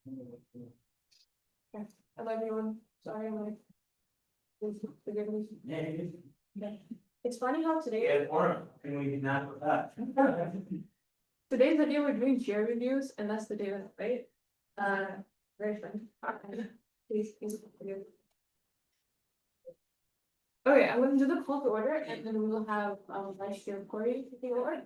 Okay. I love everyone. Sorry, I'm like, please forgive me. Okay. It's funny how today, Can we not with that? today's the day we're doing chair reviews, and that's the day that, right? Very fun. Please forgive. Okay, I'm gonna do the call to order, and then we will have, Vice Chair Corey taking over.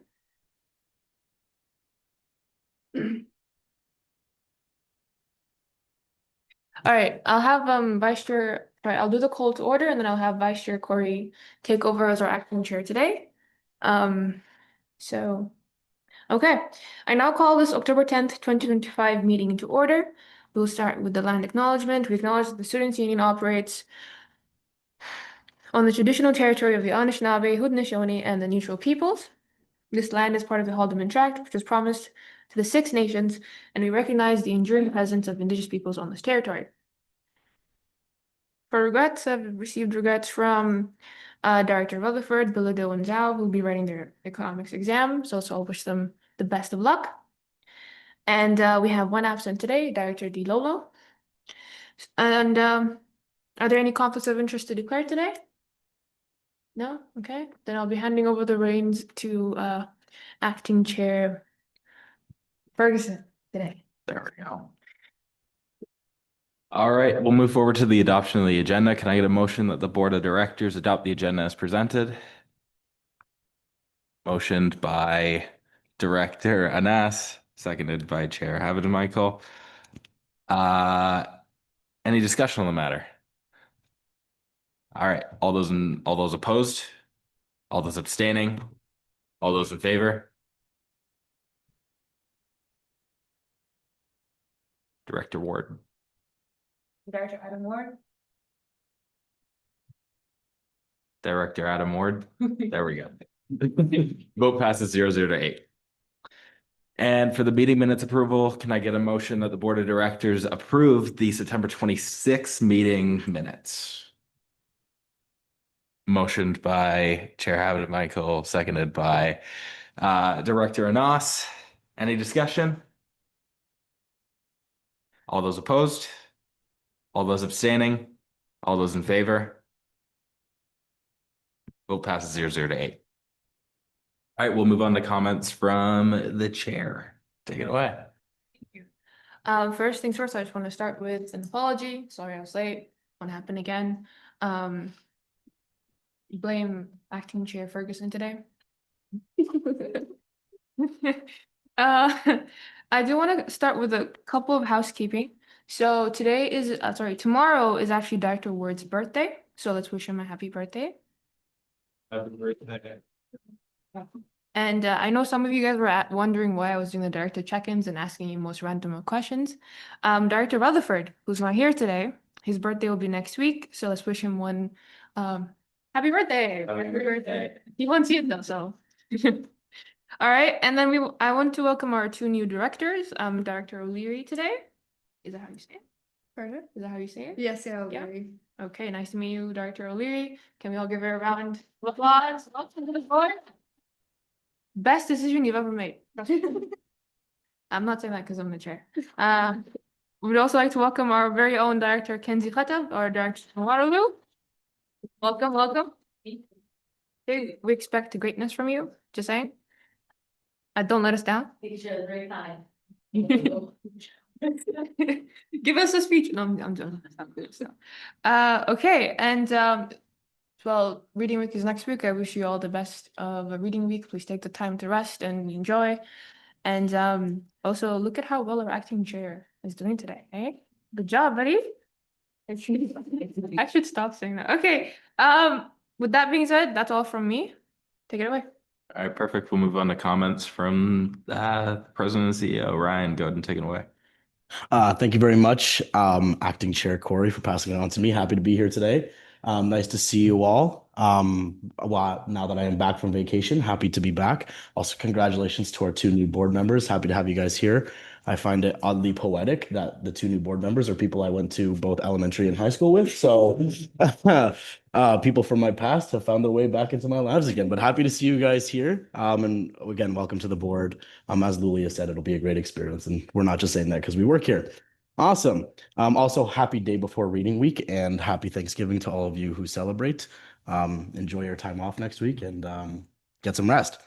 All right, I'll have Vice Chair, sorry, I'll do the call to order and then I'll have Vice Chair Corey take over as our acting chair today. So okay, I now call this October 10th, 2025 meeting to order. We'll start with the land acknowledgement. We acknowledge that the Students' Union operates on the traditional territory of the Anishinaabe, Haudenosaunee, and the Neutral Peoples. This land is part of the Haldeman Tract, which was promised to the Six Nations, and we recognize the enduring presence of Indigenous peoples on this territory. For regrets, I've received regrets from Director Rutherford, Bilodeau, and Zhao, who will be writing their economics exam. So I'll wish them the best of luck. And we have one absent today, Director Di Lolo. And are there any conflicts of interest to declare today? No? Okay. Then I'll be handing over the reins to Acting Chair Ferguson today. There we go. All right, we'll move forward to the adoption of the agenda. Can I get a motion that the Board of Directors adopt the agenda as presented? Motioned by Director Anas, seconded by Chair Havidan-Michael. Any discussion on the matter? All right, all those opposed? All those abstaining? All those in favor? Director Ward. Director Adam Ward. Director Adam Ward. There we go. Vote passes 0-0 to 8. And for the meeting minutes approval, can I get a motion that the Board of Directors approve the September 26th meeting minutes? Motioned by Chair Havidan-Michael, seconded by Director Anas. Any discussion? All those opposed? All those abstaining? All those in favor? Vote passes 0-0 to 8. All right, we'll move on to comments from the chair. Take it away. Thank you. First things first, I just want to start with an apology. Sorry I was late. Won't happen again. Blame Acting Chair Ferguson today. I do want to start with a couple of housekeeping. So tomorrow is actually Dr. Ward's birthday. So let's wish him a happy birthday. Happy birthday. And I know some of you guys were wondering why I was doing the director check-ins and asking you most random of questions. Director Rutherford, who's not here today, his birthday will be next week. So let's wish him one happy birthday. Happy birthday. He won't see it though, so. All right, and then I want to welcome our two new directors, Director O'Leary today. Is that how you say it? Further? Is that how you say it? Yes, yeah, O'Leary. Okay, nice to meet you, Director O'Leary. Can we all give her a round of applause? Welcome to the board. Best decision you've ever made. I'm not saying that because I'm the chair. We'd also like to welcome our very own Director Kenzie Khata, or Director Waterloo. Welcome, welcome. Hey, we expect greatness from you, just saying. Don't let us down. Very kind. Give us a speech. No, I'm doing okay, and well, reading week is next week. I wish you all the best of a reading week. Please take the time to rest and enjoy. And also look at how well our acting chair is doing today, eh? Good job, buddy. I should stop saying that. Okay. With that being said, that's all from me. Take it away. All right, perfect. We'll move on to comments from President and CEO. Ryan, go ahead and take it away. Thank you very much, Acting Chair Corey, for passing it on to me. Happy to be here today. Nice to see you all. Now that I am back from vacation, happy to be back. Also, congratulations to our two new board members. Happy to have you guys here. I find it oddly poetic that the two new board members are people I went to both elementary and high school with. So people from my past have found their way back into my lives again. But happy to see you guys here. And again, welcome to the board. As Lulia said, it'll be a great experience. And we're not just saying that because we work here. Awesome. Also, happy day before reading week and happy Thanksgiving to all of you who celebrate. Enjoy your time off next week and get some rest.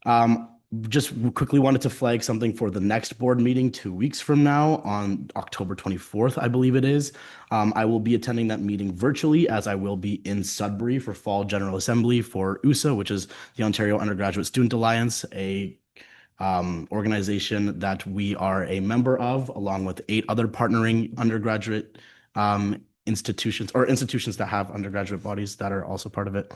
Um, just quickly wanted to flag something for the next board meeting 2 weeks from now on October 24th, I believe it is. I will be attending that meeting virtually as I will be in Sudbury for Fall General Assembly for USA, which is the Ontario Undergraduate Student Alliance, a organization that we are a member of, along with 8 other partnering undergraduate institutions or institutions that have undergraduate bodies that are also part of it.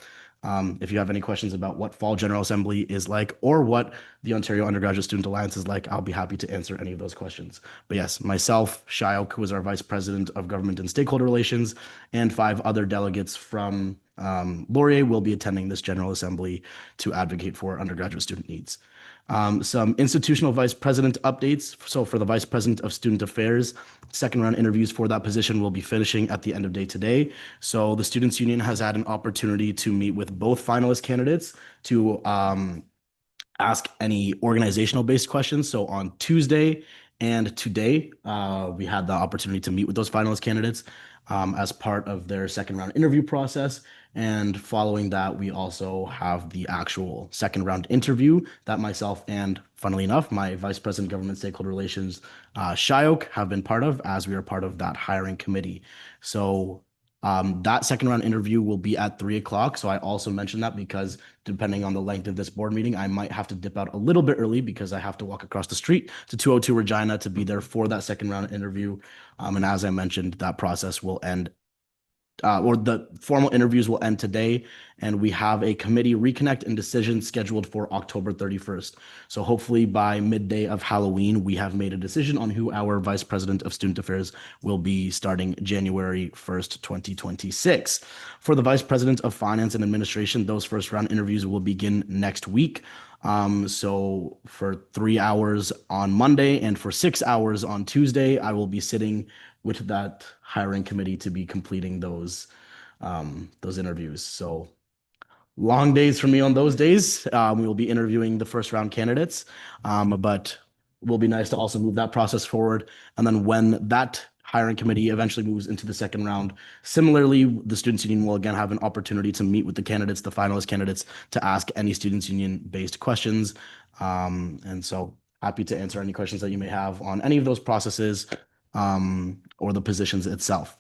If you have any questions about what Fall General Assembly is like or what the Ontario Undergraduate Student Alliance is like, I'll be happy to answer any of those questions. But yes, myself, Shayok, who is our Vice President of Government and Stakeholder Relations, and 5 other delegates from Laurier will be attending this General Assembly to advocate for undergraduate student needs. Some institutional vice president updates. So for the vice president of student affairs, second round interviews for that position will be finishing at the end of day today. So the Students Union has had an opportunity to meet with both finalist candidates to ask any organizational based questions. So on Tuesday and today, we had the opportunity to meet with those finalist candidates as part of their second round interview process. And following that, we also have the actual second round interview that myself and, funnily enough, my Vice President Government Stakeholder Relations, Shayok, have been part of as we are part of that hiring committee. So that second round interview will be at 3 o'clock. So I also mentioned that because depending on the length of this board meeting, I might have to dip out a little bit early because I have to walk across the street to 202 Regina to be there for that second round interview. And as I mentioned, that process will end or the formal interviews will end today, and we have a committee reconnect and decision scheduled for October 31st. So hopefully by midday of Halloween, we have made a decision on who our Vice President of Student Affairs will be starting January 1st, 2026. For the Vice President of Finance and Administration, those first round interviews will begin next week. So for 3 hours on Monday and for 6 hours on Tuesday, I will be sitting with that hiring committee to be completing those interviews. So long days for me on those days. We will be interviewing the first round candidates, but it will be nice to also move that process forward. And then when that hiring committee eventually moves into the second round, similarly, the Students Union will again have an opportunity to meet with the candidates, the finalist candidates, to ask any Students Union based questions. And so happy to answer any questions that you may have on any of those processes or the positions itself.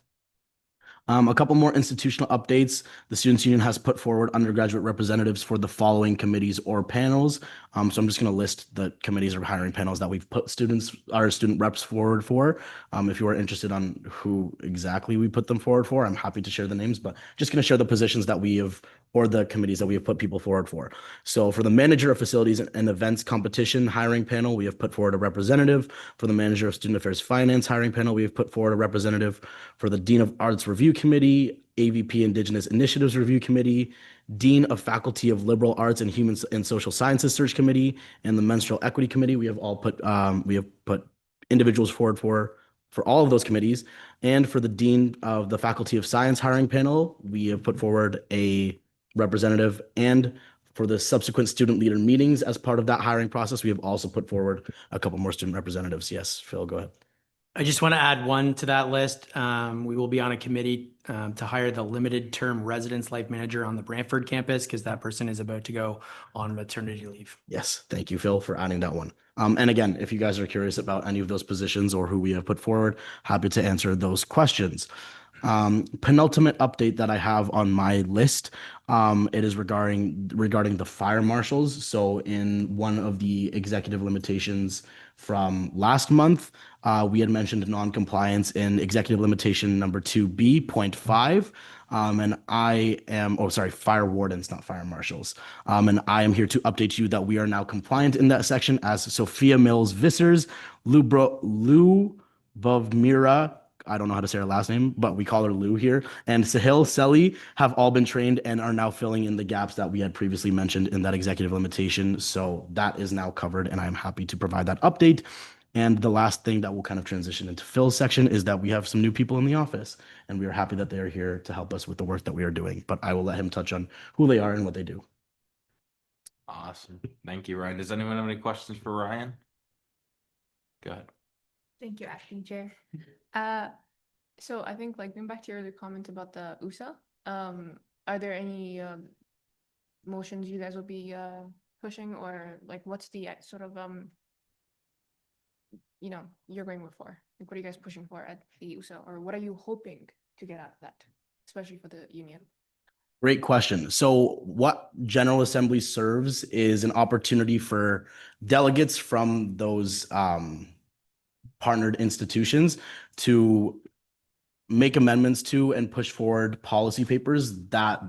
A couple more institutional updates. The Students Union has put forward undergraduate representatives for the following committees or panels. So I'm just going to list the committees or hiring panels that we've put student reps forward for. If you are interested on who exactly we put them forward for, I'm happy to share the names, but just going to share the positions that we have or the committees that we have put people forward for. So for the manager of facilities and events competition hiring panel, we have put forward a representative. For the manager of student affairs finance hiring panel, we have put forward a representative. For the dean of arts review committee, AVP Indigenous Initiatives Review Committee, Dean of Faculty of Liberal Arts and Human and Social Sciences Search Committee, and the Menstrual Equity Committee. We have put individuals forward for all of those committees. And for the Dean of the Faculty of Science hiring panel, we have put forward a representative. And for the subsequent student leader meetings as part of that hiring process, we have also put forward a couple more student representatives. Yes, Phil, go ahead. I just want to add one to that list. We will be on a committee to hire the limited term residence life manager on the Brantford campus because that person is about to go on maternity leave. Yes, thank you, Phil, for adding that one. And again, if you guys are curious about any of those positions or who we have put forward, happy to answer those questions. Penultimate update that I have on my list, it is regarding the fire marshals. So in one of the executive limitations from last month, we had mentioned non-compliance in executive limitation number 2B.5. And I am, fire wardens, not fire marshals. And I am here to update you that we are now compliant in that section as Sophia Mills Vissers, Lou Bovmira, I don't know how to say her last name, but we call her Lou here, and Sahil Selly have all been trained and are now filling in the gaps that we had previously mentioned in that executive limitation. So that is now covered, and I'm happy to provide that update. And the last thing that will kind of transition into Phil's section is that we have some new people in the office, and we are happy that they are here to help us with the work that we are doing. But I will let him touch on who they are and what they do. Awesome. Thank you, Ryan. Does anyone have any questions for Ryan? Go ahead. Thank you, Acting Chair. So I think like going back to your other comment about the USA, are there any motions you guys will be pushing, or like what's the sort of you're going for? Like what are you guys pushing for at the USA, or what are you hoping to get out of that, especially for the union? Great question. So what General Assembly serves is an opportunity for delegates from those partnered institutions to make amendments to and push forward policy papers that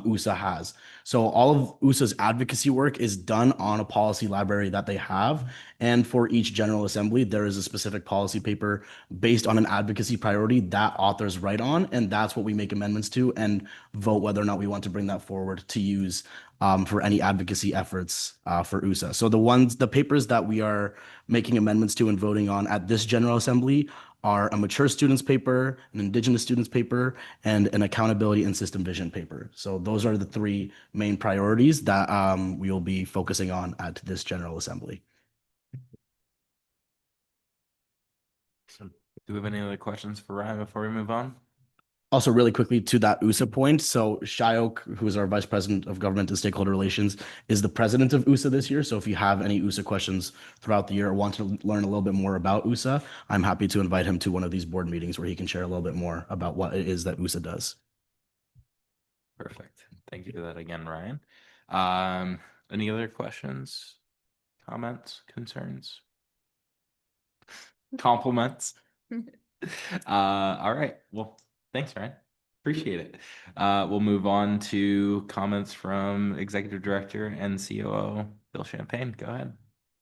USA has. So all of USA's advocacy work is done on a policy library that they have. And for each General Assembly, there is a specific policy paper based on an advocacy priority that authors write on. And that's what we make amendments to and vote whether or not we want to bring that forward to use for any advocacy efforts for USA. So the papers that we are making amendments to and voting on at this General Assembly are a mature students paper, an indigenous students paper, and an accountability and system vision paper. So those are the three main priorities that we will be focusing on at this General Assembly. So do we have any other questions for Ryan before we move on? Also, really quickly to that USA point. So Shayok, who is our Vice President of Government and Stakeholder Relations, is the president of USA this year. So if you have any USA questions throughout the year or want to learn a little bit more about USA, I'm happy to invite him to one of these board meetings where he can share a little bit more about what it is that USA does. Perfect. Thank you for that again, Ryan. Any other questions, comments, concerns? Compliments? All right. Well, thanks, Ryan. Appreciate it. We'll move on to comments from Executive Director and COO Bill Champagne. Go ahead.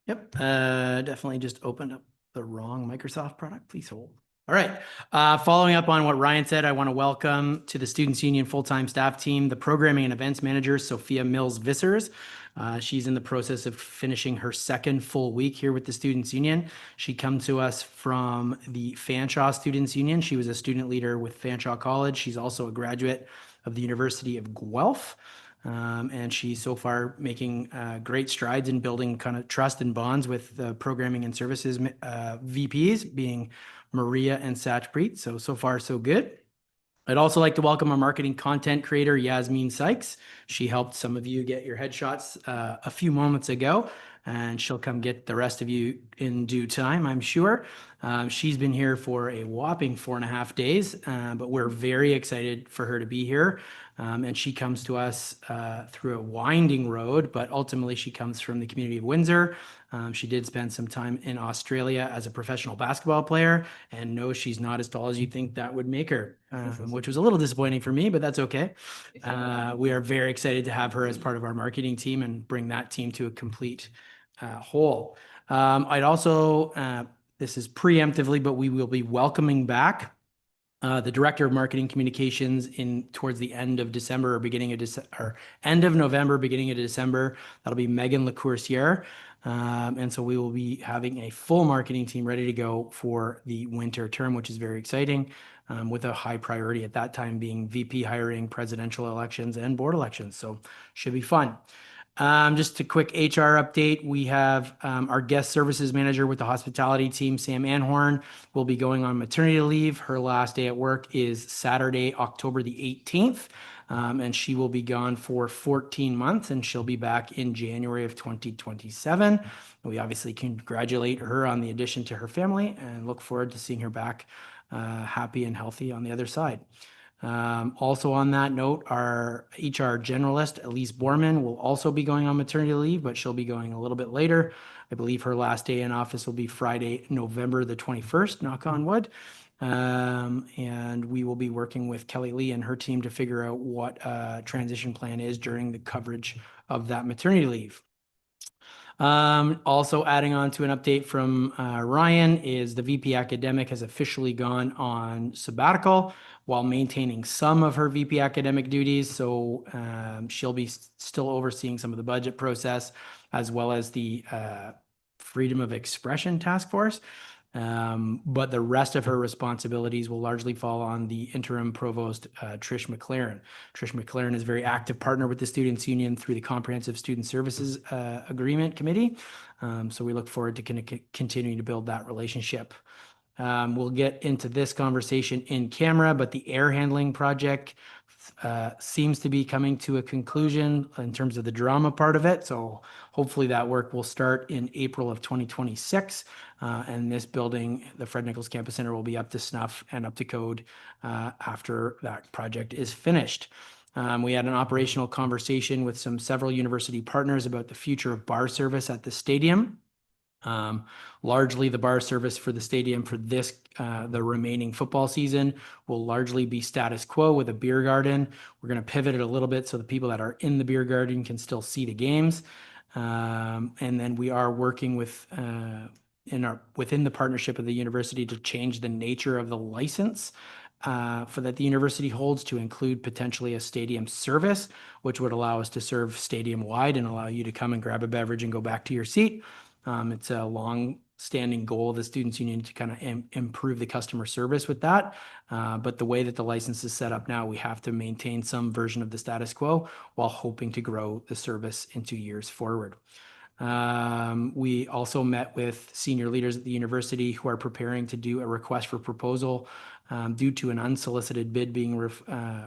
Yep, definitely just opened up the wrong Microsoft product. Please hold. All right. Following up on what Ryan said, I want to welcome to the Students Union full-time staff team, the Programming and Events Manager, Sophia Mills-Vissers. She's in the process of finishing her second full week here with the Students Union. She comes to us from the Fanshawe Students Union. She was a student leader with Fanshawe College. She's also a graduate of the University of Guelph. And she's so far making great strides in building kind of trust and bonds with the programming and services VPs, being Maria and Satchpreet. So far, so good. I'd also like to welcome our marketing content creator, Yasmin Sykes. She helped some of you get your headshots a few moments ago, and she'll come get the rest of you in due time, I'm sure. She's been here for a whopping 4.5 days, but we're very excited for her to be here. And she comes to us through a winding road, but ultimately she comes from the community of Windsor. She did spend some time in Australia as a professional basketball player, and no, she's not as tall as you think that would make her, which was a little disappointing for me, but that's okay. We are very excited to have her as part of our marketing team and bring that team to a complete whole. I'd also, this is preemptively, but we will be welcoming back the Director of Marketing Communications towards the end of December or beginning of end of November, beginning of December. That'll be Megan Lecourcier. And so we will be having a full marketing team ready to go for the winter term, which is very exciting, with a high priority at that time being VP hiring, presidential elections, and board elections. So should be fun. Just a quick HR update. We have our guest services manager with the hospitality team, Sam Anhorn, will be going on maternity leave. Her last day at work is Saturday, October the 18th. And she will be gone for 14 months, and she'll be back in January of 2027. We obviously congratulate her on the addition to her family and look forward to seeing her back happy and healthy on the other side. Also on that note, our HR generalist, Elise Borman, will also be going on maternity leave, but she'll be going a little bit later. I believe her last day in office will be Friday, November the 21st, knock on wood. And we will be working with Kelly Lee and her team to figure out what transition plan is during the coverage of that maternity leave. Also adding on to an update from Ryan is the VP Academic has officially gone on sabbatical while maintaining some of her VP Academic duties. So she'll be still overseeing some of the budget process as well as the Freedom of Expression Task Force. But the rest of her responsibilities will largely fall on the interim provost, Trish McLaren. Trish McLaren is a very active partner with the Students' Union through the Comprehensive Student Services Agreement Committee. So we look forward to continuing to build that relationship. We'll get into this conversation in camera, but the air handling project seems to be coming to a conclusion in terms of the drama part of it. So hopefully that work will start in April of 2026. And this building, the Fred Nichols Campus Center, will be up to snuff and up to code after that project is finished. We had an operational conversation with several university partners about the future of bar service at the stadium. Largely the bar service for the stadium for the remaining football season will largely be status quo with a beer garden. We're going to pivot it a little bit so the people that are in the beer garden can still see the games. And then we are working within the partnership of the university to change the nature of the license for that the university holds to include potentially a stadium service, which would allow us to serve stadium wide and allow you to come and grab a beverage and go back to your seat. It's a long-standing goal of the Students' Union to kind of improve the customer service with that. But the way that the license is set up now, we have to maintain some version of the status quo while hoping to grow the service into years forward. We also met with senior leaders at the university who are preparing to do a request for proposal due to an unsolicited bid being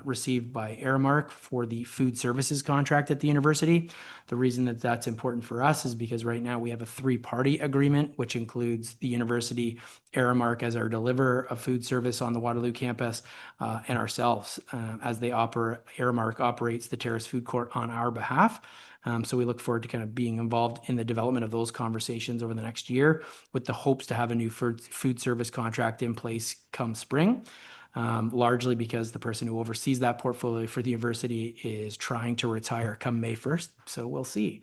received by Aramark for the food services contract at the university. The reason that that's important for us is because right now we have a three-party agreement, which includes the university, Aramark as our deliverer of food service on the Waterloo campus, and ourselves as Aramark operates the Terrace Food Court on our behalf. So we look forward to kind of being involved in the development of those conversations over the next year with the hopes to have a new food service contract in place come spring, largely because the person who oversees that portfolio for the university is trying to retire come May 1st. So we'll see.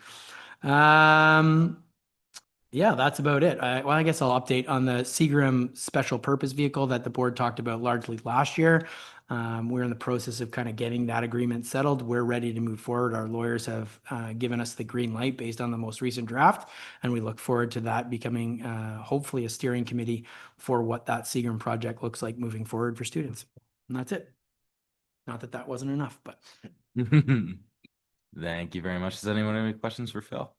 Yeah, that's about it. I guess I'll update on the Seagram special purpose vehicle that the board talked about largely last year. We're in the process of kind of getting that agreement settled. We're ready to move forward. Our lawyers have given us the green light based on the most recent draft, and we look forward to that becoming hopefully a steering committee for what that Seagram project looks like moving forward for students. And that's it. Not that that wasn't enough, but. Thank you very much. Does anyone have any questions for Phil?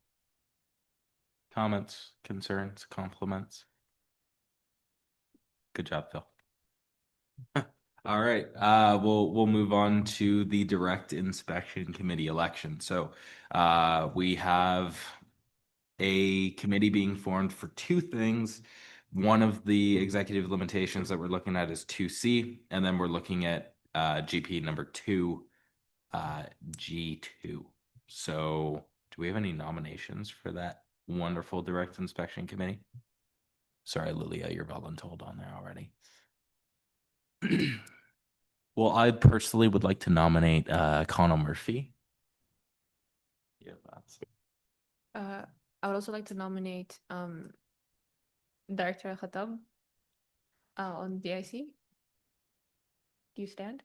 Comments, concerns, compliments? Good job, Phil. All right, we'll move on to the direct inspection committee election. So we have a committee being formed for two things. One of the executive limitations that we're looking at is 2C, and then we're looking at GP number 2, G2. So do we have any nominations for that wonderful direct inspection committee? Sorry, Lilia, you're voluntold on there already. Well, I personally would like to nominate Connell Murphy. Yeah, that's I would also like to nominate Director Khatab on DIC. Do you stand?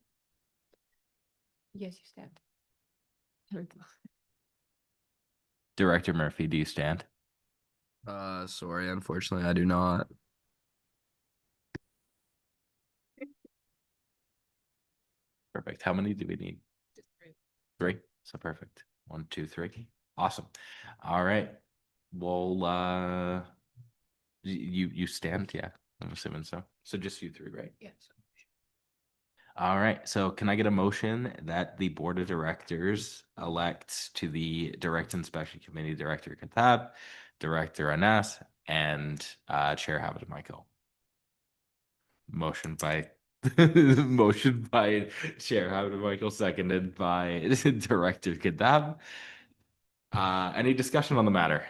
Yes, you stand. There we go. Director Murphy, do you stand? Sorry, unfortunately, I do not. Perfect. How many do we need? Just three. 3. So perfect. 1, 2, 3. Awesome. All right. Well, you stand, yeah. I'm assuming so. So just you 3, right? Yes. All right. So can I get a motion that the board of directors elect to the direct inspection committee Director Khatab, Director Anas, and Chair Habib Michael? Motion by Chair Habib Michael, seconded by Director Khatab. Any discussion on the matter?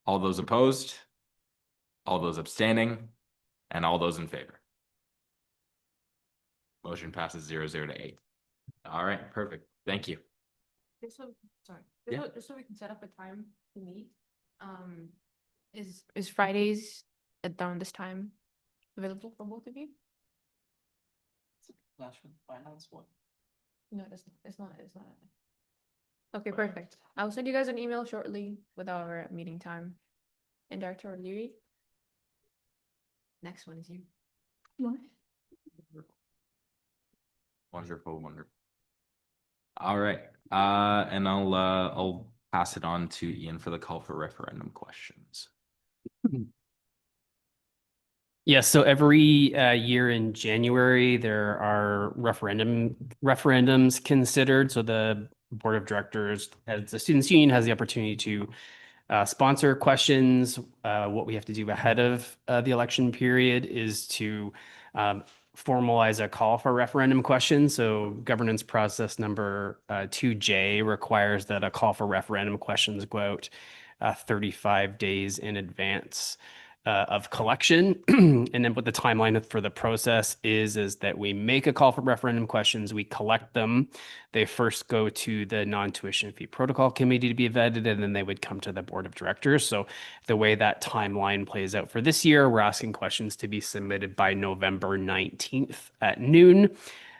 All those opposed? All those abstaining? And all those in favor? Motion passes 0-0 to 8. All right, perfect. Thank you. Just so, sorry. Yeah. Just so we can set up a time to meet. Is Fridays at around this time available for both of you? Finance one. No, it's not. Okay, perfect. I'll send you guys an email shortly with our meeting time. And Director O'Leary, Next one is you. Wonderful, wonderful. All right, and I'll pass it on to Ian for the call for referendum questions. Yes, so every year in January, there are referendums considered. So the board of directors, as the students union, has the opportunity to sponsor questions. What we have to do ahead of the election period is to formalize a call for referendum questions. So governance process number 2J requires that a call for referendum questions go out 35 days in advance of collection. And then what the timeline for the process is that we make a call for referendum questions, we collect them. They first go to the non-tuition fee protocol committee to be vetted, and then they would come to the board of directors. So the way that timeline plays out for this year, we're asking questions to be submitted by November 19th at noon.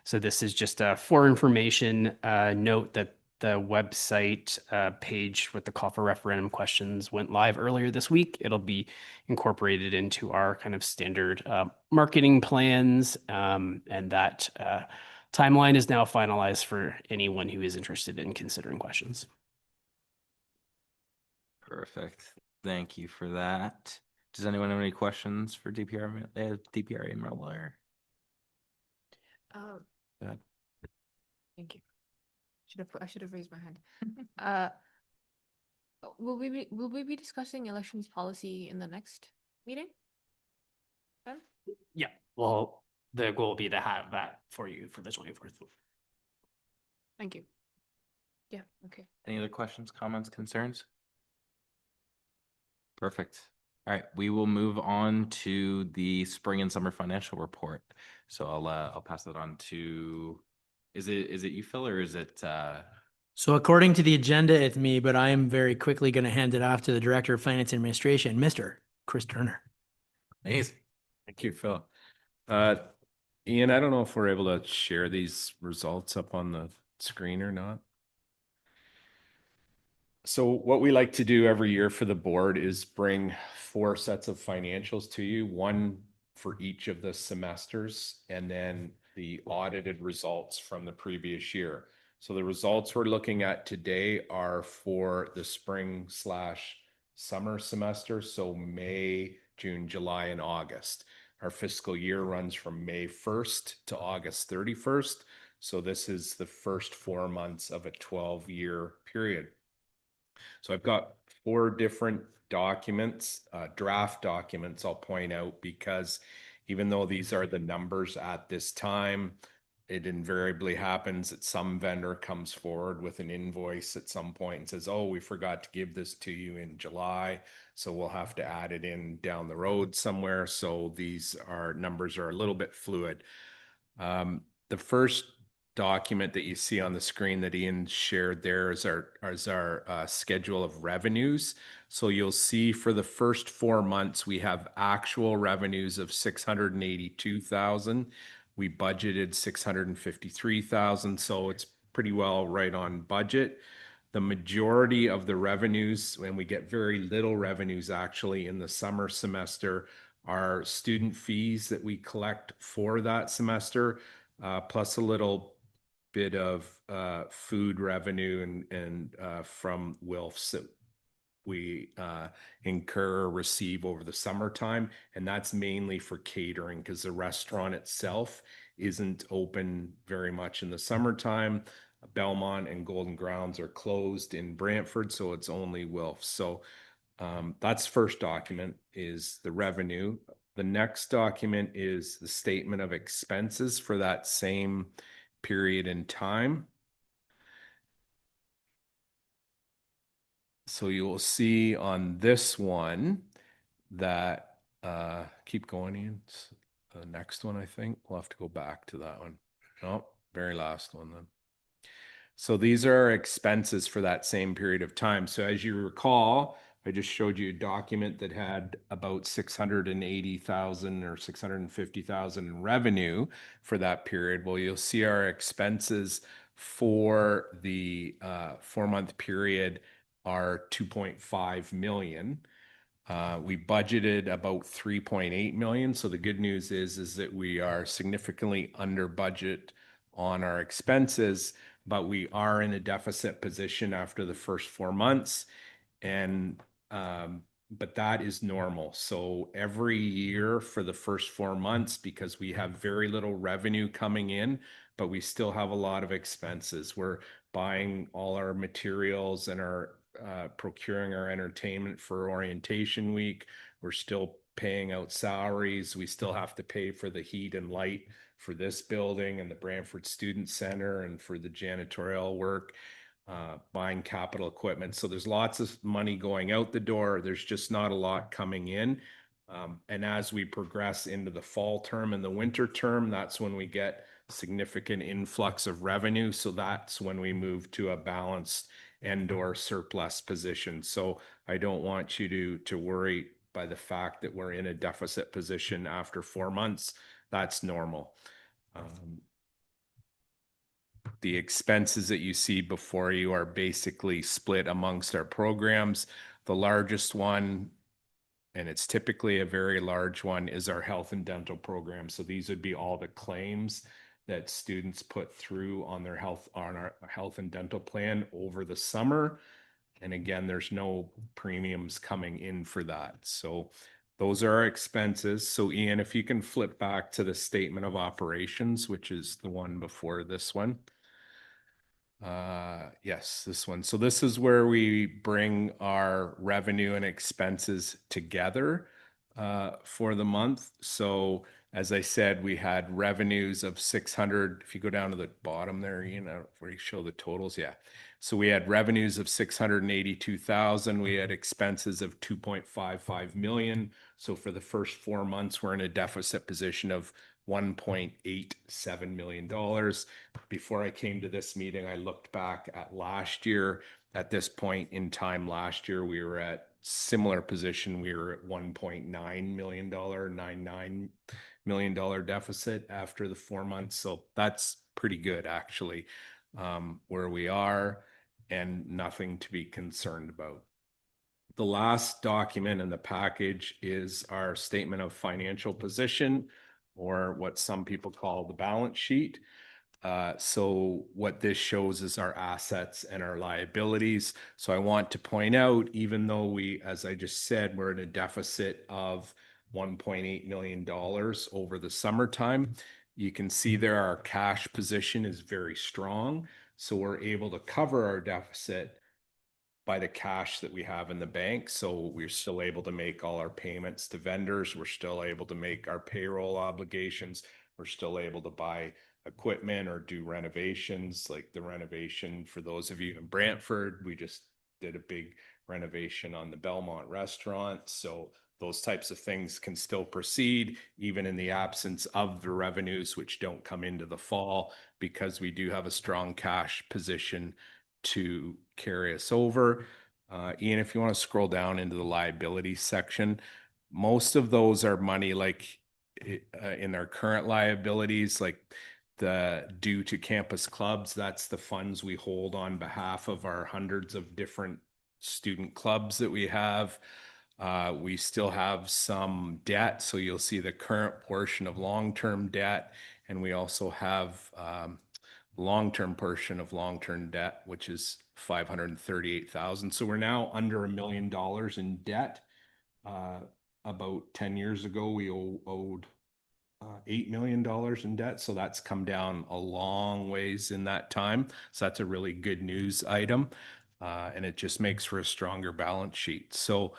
So this is just a for information note that the website page with the call for referendum questions went live earlier this week. It'll be incorporated into our kind of standard marketing plans, and that timeline is now finalized for anyone who is interested in considering questions. Perfect. Thank you for that. Does anyone have any questions for DPRA Miller? Good. Thank you. I should have raised my hand. Will we be discussing elections policy in the next meeting? Ben? Yeah, well, the goal will be to have that for you for the 24th. Thank you. Yeah, okay. Any other questions, comments, concerns? Perfect. All right, we will move on to the spring and summer financial report. So I'll pass that on to, is it you, Phil, or is it So according to the agenda, it's me, but I am very quickly going to hand it off to the Director of Finance and Administration, Mr. Chris Turner. Amazing. Thank you, Phil. Ian, I don't know if we're able to share these results up on the screen or not. So what we like to do every year for the board is bring 4 sets of financials to you, one for each of the semesters, and then the audited results from the previous year. So the results we're looking at today are for the spring/summer semester, so May, June, July, and August. Our fiscal year runs from May 1st to August 31st. So this is the first 4 months of a 12-year period. So I've got 4 different documents, draft documents, I'll point out, because even though these are the numbers at this time, it invariably happens that some vendor comes forward with an invoice at some point and says, oh, we forgot to give this to you in July, so we'll have to add it in down the road somewhere. So these numbers are a little bit fluid. The first document that you see on the screen that Ian shared there is our schedule of revenues. So you'll see for the first 4 months, we have actual revenues of $682,000. We budgeted $653,000, so it's pretty well right on budget. The majority of the revenues, and we get very little revenues actually in the summer semester, are student fees that we collect for that semester, plus a little bit of food revenue and from WILFs that we incur or receive over the summertime. And that's mainly for catering, because the restaurant itself isn't open very much in the summertime. Belmont and Golden Grounds are closed in Brantford, so it's only WILFs. So that's first document, is the revenue. The next document is the statement of expenses for that same period in time. So you will see on this one that, keep going, Ian. It's the next one, I think. We'll have to go back to that one. No, very last one then. So these are our expenses for that same period of time. So as you recall, I just showed you a document that had about 680,000 or 650,000 in revenue for that period. Well, you'll see our expenses for the 4-month period are 2.5 million. We budgeted about 3.8 million. So the good news is that we are significantly under budget on our expenses, but we are in a deficit position after the first 4 months. And but that is normal. So every year for the first 4 months, because we have very little revenue coming in, but we still have a lot of expenses. We're buying all our materials and our procuring our entertainment for orientation week. We're still paying out salaries. We still have to pay for the heat and light for this building and the Brantford Student Center and for the janitorial work, buying capital equipment. So there's lots of money going out the door. There's just not a lot coming in. And as we progress into the fall term and the winter term, that's when we get significant influx of revenue. So that's when we move to a balanced and/or surplus position. So I don't want you to worry by the fact that we're in a deficit position after 4 months. That's normal. The expenses that you see before you are basically split amongst our programs. The largest one, and it's typically a very large one, is our health and dental program. So these would be all the claims that students put through on their our health and dental plan over the summer. And again, there's no premiums coming in for that. So those are our expenses. So Ian, if you can flip back to the statement of operations, which is the one before this one. Yes, this one. So this is where we bring our revenue and expenses together for the month. So as I said, we had revenues of 600. If you go down to the bottom there, you know, where you show the totals. Yeah. So we had revenues of 682,000. We had expenses of 2.55 million. So for the first 4 months, we're in a deficit position of $1.87 million. Before I came to this meeting, I looked back at last year. At this point in time last year, we were at similar position. We were at $1.9 million, $99 million deficit after the 4 months. So that's pretty good, actually, where we are, and nothing to be concerned about. The last document in the package is our statement of financial position, or what some people call the balance sheet. So what this shows is our assets and our liabilities. So I want to point out, even though we, as I just said, we're in a deficit of $1.8 million over the summertime, you can see there our cash position is very strong. So we're able to cover our deficit by the cash that we have in the bank. So we're still able to make all our payments to vendors. We're still able to make our payroll obligations. We're still able to buy equipment or do renovations, like the renovation for those of you in Brantford. We just did a big renovation on the Belmont restaurant. So those types of things can still proceed even in the absence of the revenues, which don't come into the fall, because we do have a strong cash position to carry us over. Ian, if you want to scroll down into the liability section, most of those are money like in our current liabilities, like the due to campus clubs. That's the funds we hold on behalf of our hundreds of different student clubs that we have. We still have some debt. So you'll see the current portion of long-term debt. And we also have long-term portion of long-term debt, which is 538,000. So we're now under $1 million in debt. About 10 years ago, we owed $8 million in debt. So that's come down a long ways in that time. So that's a really good news item. And it just makes for a stronger balance sheet. So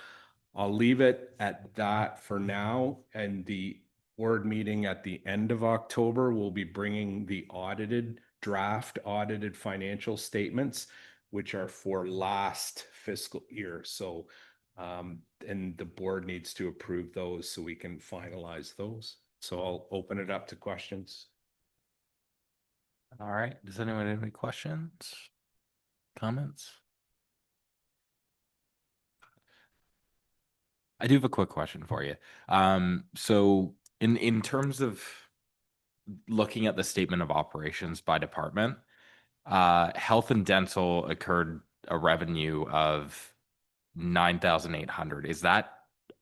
I'll leave it at that for now. And the board meeting at the end of October, we'll be bringing the draft audited financial statements, which are for last fiscal year. So, and the board needs to approve those so we can finalize those. So I'll open it up to questions. All right. Does anyone have any questions? Comments? I do have a quick question for you. So in terms of looking at the statement of operations by department, health and dental occurred a revenue of 9,800. Is that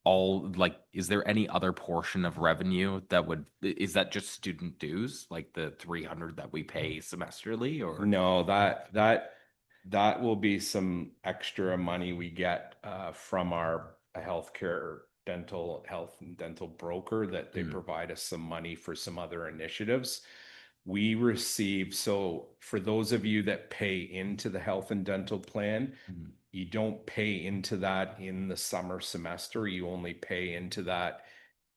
all, like, is there any other portion of revenue that would, is that just student dues, like the 300 that we pay semesterly, or? No, that will be some extra money we get from our healthcare health and dental broker that they Mhm. provide us some money for some other initiatives. We receive, so for those of you that pay into the health and dental plan, Mhm. you don't pay into that in the summer semester. You only pay into that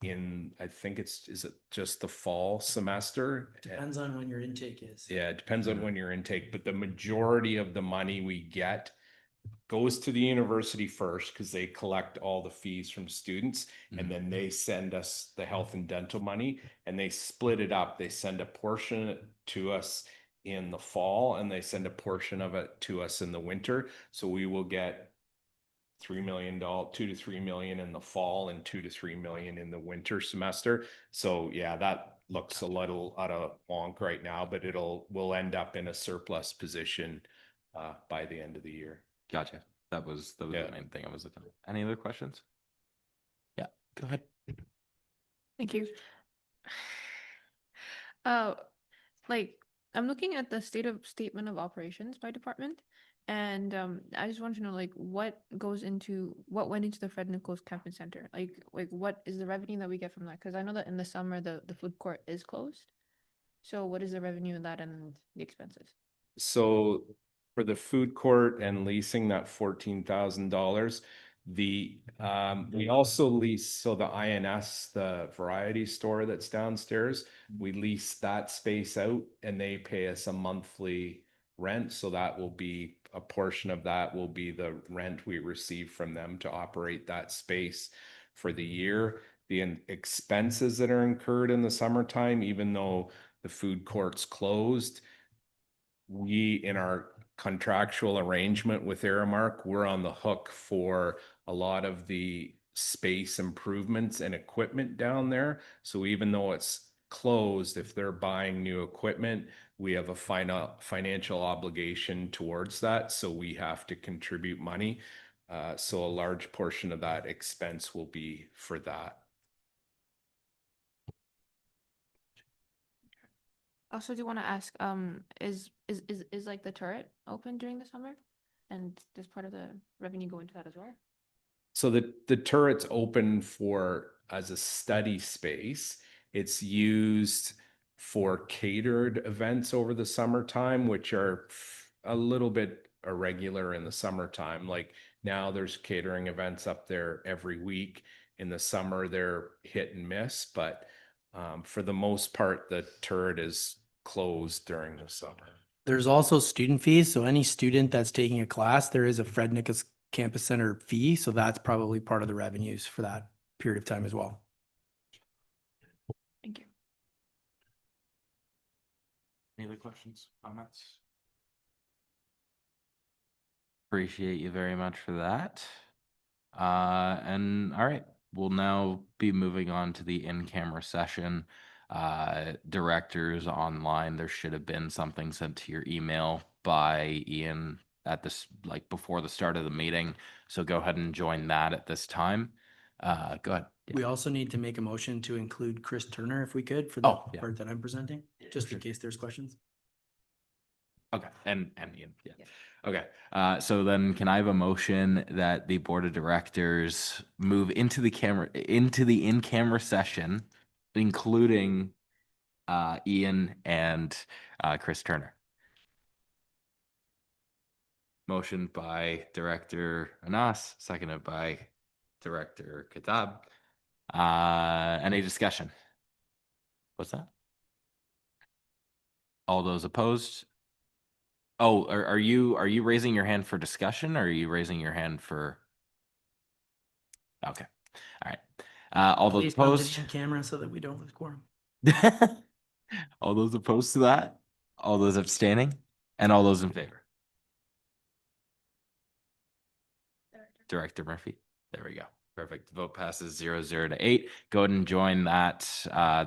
in, I think is it just the fall semester? Depends on when your intake is. Yeah, it depends on when your intake, but the majority of the money we get goes to the university first because they collect all the fees from students, and then they send us the health and dental money, and they split it up. They send a portion to us in the fall, and they send a portion of it to us in the winter. So we will get $2 to 3 million in the fall and 2 to 3 million in the winter semester. So yeah, that looks a little out of wonk right now, but we'll end up in a surplus position by the end of the year. Gotcha. That was Yeah. the main thing I was looking at. Any other questions? Yeah, go ahead. Thank you. Like, I'm looking at the statement of operations by department, and I just want to know, like, what went into the Fred Nichols Campus Center? Like what is the revenue that we get from that? Because I know that in the summer the food court is closed. So what is the revenue in that and the expenses? So for the food court and leasing that $14,000, we also lease, so the INS, the variety store that's downstairs, we lease that space out and they pay us a monthly rent. So that will be a portion of that will be the rent we receive from them to operate that space for the year. The expenses that are incurred in the summertime, even though the food court's closed, we, in our contractual arrangement with Aramark, we're on the hook for a lot of the space improvements and equipment down there. So even though it's closed, if they're buying new equipment, we have a financial obligation towards that. So we have to contribute money. So a large portion of that expense will be for that. Also, do want to ask, is like the turret open during the summer? And does part of the revenue go into that as well? So the turret's open as a study space. It's used for catered events over the summertime, which are a little bit irregular in the summertime. Like now there's catering events up there every week. In the summer, they're hit and miss, but for the most part, the turret is closed during the summer. There's also student fees. So any student that's taking a class, there is a Fred Nichols Campus Center fee. So that's probably part of the revenues for that period of time as well. Thank you. Any other questions, comments? Appreciate you very much for that. And all right, we'll now be moving on to the in-camera session. Directors online, there should have been something sent to your email by Ian at this, like before the start of the meeting. So go ahead and join that at this time. Go ahead. Yeah. We also need to make a motion to include Chris Turner if we could for the Oh, yeah. part that I'm presenting, just sure. in case there's questions. Okay, and Ian, yeah. Okay, so then can I have a motion that the board of directors move into the in-camera session, including Ian and Chris Turner? Motion by Director Anas, seconded by Director Kitab. Any discussion? What's that? All those opposed? Oh, are you raising your hand for discussion, or are you raising your hand for? Okay, all right. All those Please don't opposed? on camera so that we don't lose quorum. All those opposed to that? All those abstaining? And all those in favor? Director Murphy. There we go. Perfect. The vote passes 0-0 to 8. Go ahead and join that